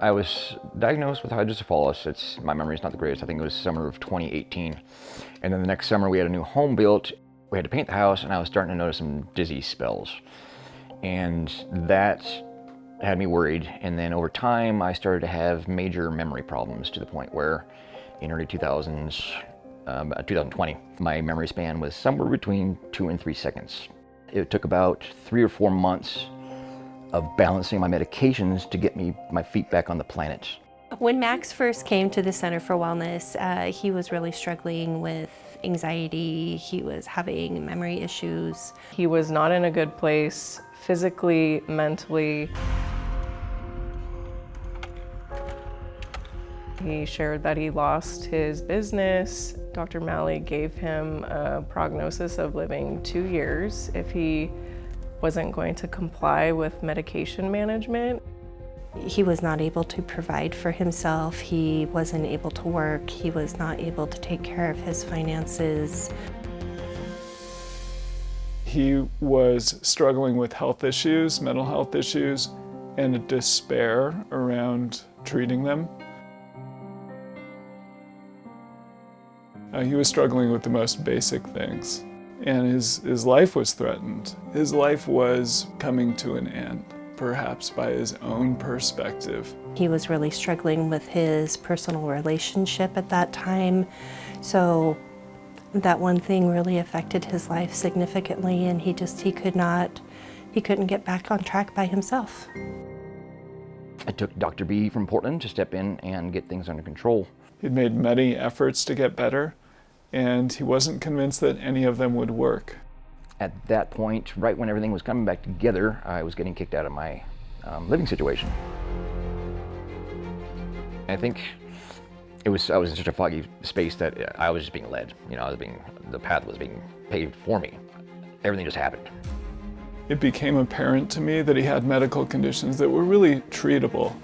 I was diagnosed with hydrocephalus. My memory's not the greatest. I think it was summer of 2018. And then the next summer we had a new home built. We had to paint the house, and I was starting to notice some dizzy spells. And that had me worried. And then over time, I started to have major memory problems to the point where in early 2020, my memory span was somewhere between 2 and 3 seconds. It took about 3 or 4 months of balancing my medications to get my feet back on the planet. When Max first came to the Center for Wellness, he was really struggling with anxiety. He was having memory issues. He was not in a good place physically, mentally. He shared that he lost his business. Dr. Malley gave him a prognosis of living 2 years if he wasn't going to comply with medication management. He was not able to provide for himself. He wasn't able to work. He was not able to take care of his finances. He was struggling with health issues, mental health issues, and a despair around treating them. He was struggling with the most basic things, and his life was threatened. His life was coming to an end, perhaps by his own perspective. He was really struggling with his personal relationship at that time, so that one thing really affected his life significantly, and he couldn't get back on track by himself. It took Dr. B from Portland to step in and get things under control. He'd made many efforts to get better, and he wasn't convinced that any of them would work. At that point, right when everything was coming back together, I was getting kicked out of my living situation. I think I was in such a foggy space that I was just being led. The path was being paved for me. Everything just happened. It became apparent to me that he had medical conditions that were really treatable.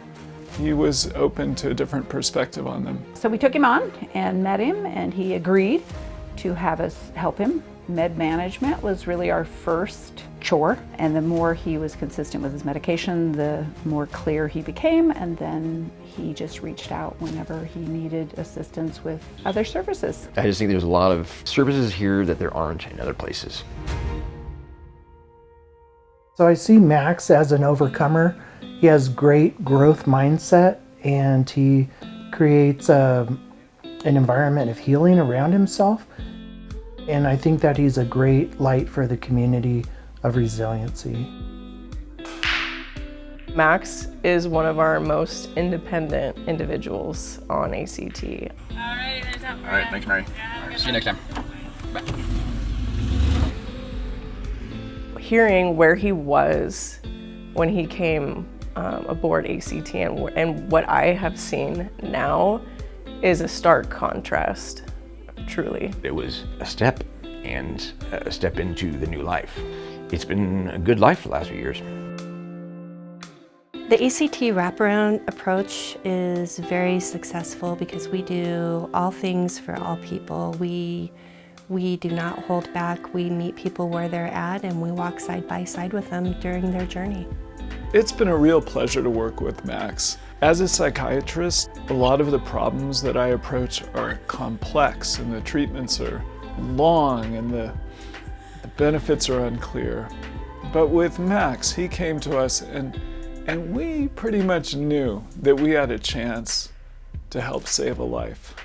He was open to a different perspective on them. So we took him on and met him, and he agreed to have us help him. Med management was really our first chore, and the more he was consistent with his medication, the more clear he became, and then he just reached out whenever he needed assistance with other services. I just think there's a lot of services here that there aren't in other places. So I see Max as an overcomer. He has great growth mindset, and he creates an environment of healing around himself. And I think that he's a great light for the community of resiliency. Max is one of our most independent individuals on ACT. All right, thanks, Mary. See you next time. Bye. Hearing where he was when he came aboard ACT and what I have seen now is a stark contrast, truly. It was a step, and a step into the new life. It's been a good life for the last few years. The ACT wraparound approach is very successful because we do all things for all people. We do not hold back. We meet people where they're at, and we walk side by side with them during their journey. It's been a real pleasure to work with Max. As a psychiatrist, a lot of the problems that I approach are complex, and the treatments are long, and the benefits are unclear. But with Max, he came to us and we pretty much knew that we had a chance to help save a life.